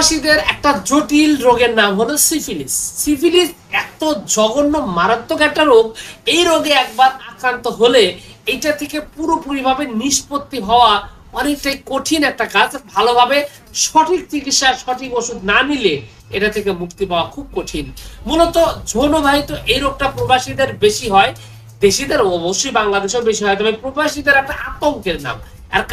প্রবাসীদের একটা জটিল রোগের নাম হলো সিফিলিস। সিফিলিস এত জঘন্য মারাত্মক একটা রোগ, এই রোগে একবার আক্রান্ত হলে এটা থেকে পুরোপুরিভাবে নিষ্পত্তি হওয়া অনেকটাই কঠিন একটা কাজ। ভালোভাবে সঠিক চিকিৎসা, সঠিক ওষুধ না নিলে এটা থেকে মুক্তি পাওয়া খুব কঠিন। মূলত যৌনবাহিত এই রোগটা প্রবাসীদের বেশি হয়, দেশিদের অবশ্যই বাংলাদেশেও বেশি হয়, তবে প্রবাসীদের একটা আতঙ্কের নাম। এর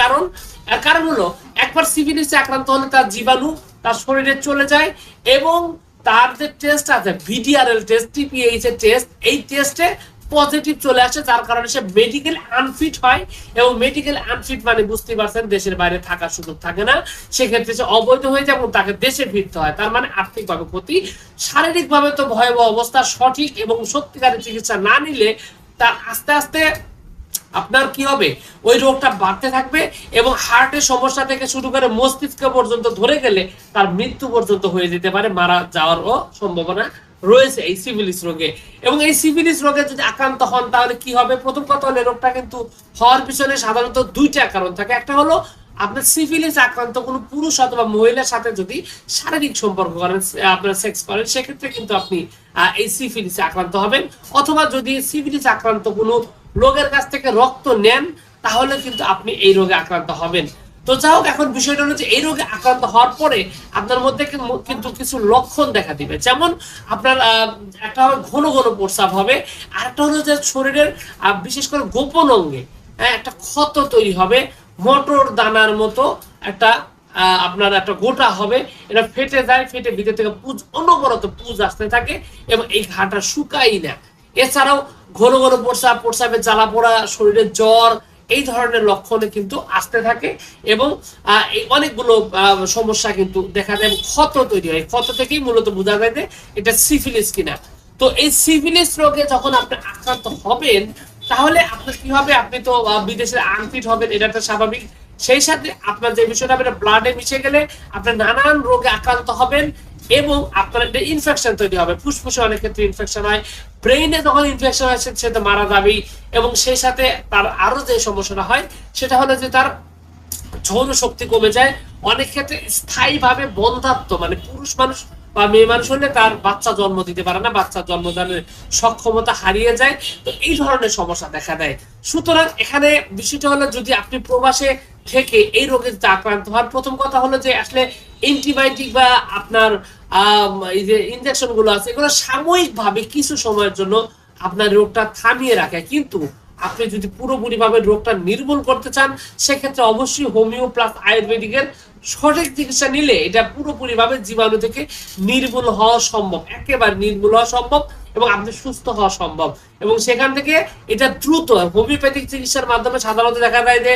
কারণ হলো একবার সিফিলিসে আক্রান্ত হলে তার জীবাণু তার শরীরে চলে যায় এবং তার যে টেস্ট আছে ভিডিআরএল টেস্ট, টিপিএইচ এর টেস্ট, এই টেস্টে পজিটিভ চলে আসে, যার কারণে সে মেডিকেল আনফিট হয়। এবং মেডিকেল আনফিট মানে বুঝতে পারছেন দেশের বাইরে থাকার সুযোগ থাকে না, সেক্ষেত্রে সে অবৈধ হয়ে যায় এবং তাকে দেশে ফিরতে হয়। তার মানে আর্থিকভাবে ক্ষতি, শারীরিকভাবে তো ভয়াবহ অবস্থা। সঠিক এবং সত্যিকারের চিকিৎসা না নিলে তার আস্তে আস্তে আপনার কি হবে, ওই রোগটা বাড়তে থাকবে এবং হার্টের সমস্যা থেকে শুরু করে মস্তিষ্ক পর্যন্ত ধরে গেলে তার মৃত্যু পর্যন্ত হয়ে যেতে পারে, মারা যাওয়ারও সম্ভাবনা রয়েছে এই সিফিলিস রোগে। এবং এই সিফিলিস রোগে যদি আক্রান্ত হন তাহলে কি হবে? প্রথম কথা হলো রোগটা কিন্তু হওয়ার পিছনে সাধারণত দুইটা কারণ থাকে। একটা হলো আপনার সিফিলিস আক্রান্ত কোনো পুরুষ অথবা মহিলার সাথে যদি শারীরিক সম্পর্ক করেন, আপনার সেক্স করেন, সেক্ষেত্রে কিন্তু আপনি এই সিফিলিসে আক্রান্ত হবেন। অথবা যদি সিফিলিস আক্রান্ত কোনো রোগের কাছ থেকে রক্ত নেন তাহলে কিন্তু আপনি এই রোগে আক্রান্ত হবেন। তো যাই হোক, এখন বিষয়টা হলো যে এই রোগে আক্রান্ত হওয়ার পরে আপনার মধ্যে কিন্তু কিছু লক্ষণ দেখা দিবে। যেমন আপনার একটা হবে ঘন ঘন প্রস্রাব হবে, আর একটা হলো যে শরীরের বিশেষ করে গোপন অঙ্গে একটা ক্ষত তৈরি হবে, মটর দানার মতো একটা আপনার একটা গোটা হবে, এটা ফেটে যায়, ফেটে ভিতর থেকে পুজ, অনবরত পুজ আসতে থাকে এবং এই ঘাটা শুকাই না। এছাড়াও ঘন ঘন প্রস্রাবে জ্বালা পোড়া, শরীরের জ্বর, এই ধরনের লক্ষণে কিন্তু আসতে থাকে এবং অনেকগুলো সমস্যা কিন্তু দেখা যায়। ক্ষত তৈরি হয়, ক্ষত থেকেই মূলত বোঝা যায় যে এটা সিফিলিস কিনা। তো এই সিফিলিস রোগে যখন আপনি আক্রান্ত হবেন তাহলে আপনার কি হবে? আপনি তো বিদেশে আনফিট হবেন, এটা তো স্বাভাবিক। সেই সাথে আপনার যে বিষয়টা ব্লাডে মিশে গেলে আপনার নানান রোগে আক্রান্ত হবেন এবং আপনার একটা ইনফেকশন তৈরি হবে। ফুসফুসে অনেক ক্ষেত্রে ইনফেকশন হয়, ব্রেইনে যখন ইনফেকশন হয় সে তো মারা যাবেই। এবং সেই সাথে তার আরো যে সমস্যাটা হয় সেটা হলো যে তার যৌন শক্তি কমে যায়, অনেক ক্ষেত্রে স্থায়ীভাবে বন্ধাত্ব, মানে পুরুষ মানুষ বা মেয়ে মানুষ হলে তার বাচ্চা জন্ম দিতে পারে না, বাচ্চা জন্মদানের সক্ষমতা হারিয়ে যায়। তো এই ধরনের সমস্যা দেখা দেয়। সুতরাং এখানে বিষয়টা হলো যদি আপনি প্রবাসে থেকে এই রোগে আক্রান্ত হন, প্রথম কথা হলো যে আসলে অ্যান্টিবায়োটিক বা আপনার এই যে ইনজেকশন গুলো আছে এগুলো সাময়িকভাবে কিছু সময়ের জন্য আপনার রোগটা থামিয়ে রাখে, কিন্তু আপনি যদি পুরোপুরিভাবে রোগটা নির্মূল করতে চান সেক্ষেত্রে অবশ্যই হোমিও প্লাস আয়ুর্বেদিকের সঠিক চিকিৎসা নিলে এটা পুরোপুরিভাবে জীবাণু থেকে নির্মূল হওয়া সম্ভব, একেবারে নির্মূল হওয়া সম্ভব এবং আপনি সুস্থ হওয়া সম্ভব। এবং সেখান থেকে এটা দ্রুত হোমিওপ্যাথিক চিকিৎসার মাধ্যমে সাধারণত দেখা যায় যে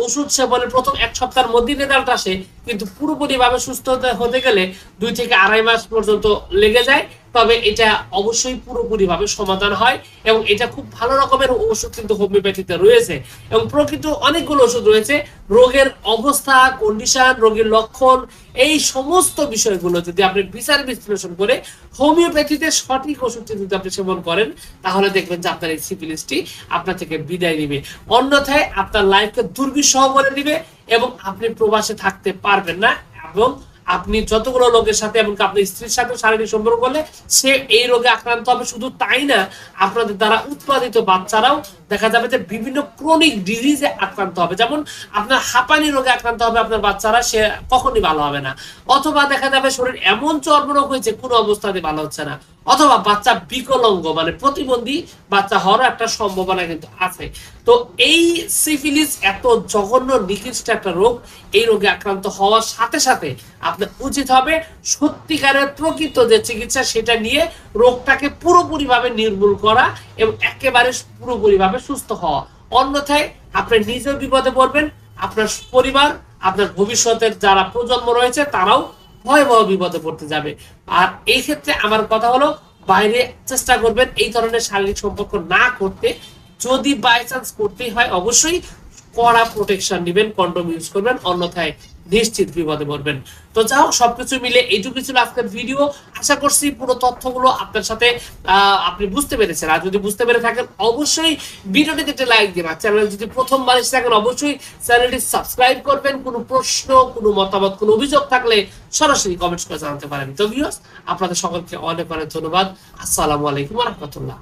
ওষুধ সেবনের প্রথম 1 সপ্তাহের মধ্যে রেজাল্ট আসে, কিন্তু পুরোপুরিভাবে সুস্থ হতে গেলে 2 থেকে 2.5 মাস পর্যন্ত লেগে যায়। তবে এটা অবশ্যই পুরোপুরিভাবে সমাধান হয় এবং এটা খুব ভালো রকমের ওষুধ কিন্তু হোমিওপ্যাথিতে রয়েছে এবং প্রকৃত অনেকগুলো ওষুধ রয়েছে। রোগের অবস্থা, কন্ডিশন, রোগের লক্ষণ, এই সমস্ত বিষয়গুলো যদি আপনি বিচার বিশ্লেষণ করে হোমিওপ্যাথিতে সঠিক ওষুধটি যদি আপনি সেবন করেন তাহলে দেখবেন যে আপনার এই সিফিলিসটি আপনার থেকে বিদায় নিবে। অন্যথায় আপনার লাইফকে দুর্বিষহ করে দিবে এবং আপনি প্রবাসে থাকতে পারবেন না। এবং আপনি যতগুলো লোকের সাথে, এমনকি আপনার স্ত্রীর সাথে শারীরিক সম্পর্ক করলে সে এই রোগে আক্রান্ত হবে। শুধু তাই না, আপনাদের দ্বারা উৎপাদিত বাচ্চারাও দেখা যাবে যে বিভিন্ন ক্রনিক ডিজিজে আক্রান্ত হবে। যেমন আপনার হাঁপানি রোগে আক্রান্ত হবে আপনার বাচ্চারা, সে কখনই ভালো হবে না। অথবা দেখা যাবে শরীর এমন চর্মরোগ হয়েছে কোনো অবস্থাতে ভালো হচ্ছে না। অথবা বাচ্চা বিকলাঙ্গ, মানে প্রতিবন্ধী বাচ্চা হওয়ার একটা সম্ভাবনা কিন্তু আছে। তো এই সিফিলিস এত জঘন্য নিকৃষ্ট একটা রোগ, এই রোগে আক্রান্ত হওয়ার সাথে সাথে আপনার উচিত হবে সত্যিকারের প্রকৃত যে চিকিৎসা সেটা নিয়ে রোগটাকে পুরোপুরিভাবে নির্মূল করা এবং একেবারে পুরোপুরিভাবে সুস্থ হওয়া। অন্যথায় আপনি নিজেও বিপদে পড়বেন, আপনার পরিবার, আপনার ভবিষ্যতের যারা প্রজন্ম রয়েছে তারাও ভয়াবহ বিপদে পড়তে যাবে। আর এই ক্ষেত্রে আমার কথা হলো বাইরে চেষ্টা করবেন এই ধরনের শারীরিক সম্পর্ক না করতে। যদি বাই চান্স করতেই হয় অবশ্যই কড়া প্রোটেকশন নেবেন, কন্ডোম ইউজ করবেন, অন্যথায় নিশ্চিত বিপদে পড়বেন। তো যা হোক, সবকিছু মিলে এইটুকু ছিল আজকের ভিডিও। আশা করছি পুরো তথ্যগুলো আপনার সাথে আপনি বুঝতে পেরেছেন। আর যদি বুঝতে পেরে থাকেন অবশ্যই ভিডিওটিতে একটা লাইক দিন। আর চ্যানেলে যদি প্রথমবার এসে থাকেন অবশ্যই চ্যানেলটি সাবস্ক্রাইব করবেন। কোনো প্রশ্ন, কোনো মতামত, কোনো অভিযোগ থাকলে সরাসরি কমেন্টস করে জানাতে পারেন। তো ভিউয়ার্স, আপনাদের সকলকে অনেক অনেক ধন্যবাদ। আসসালামু আলাইকুম ওয়া রাহমাতুল্লাহ।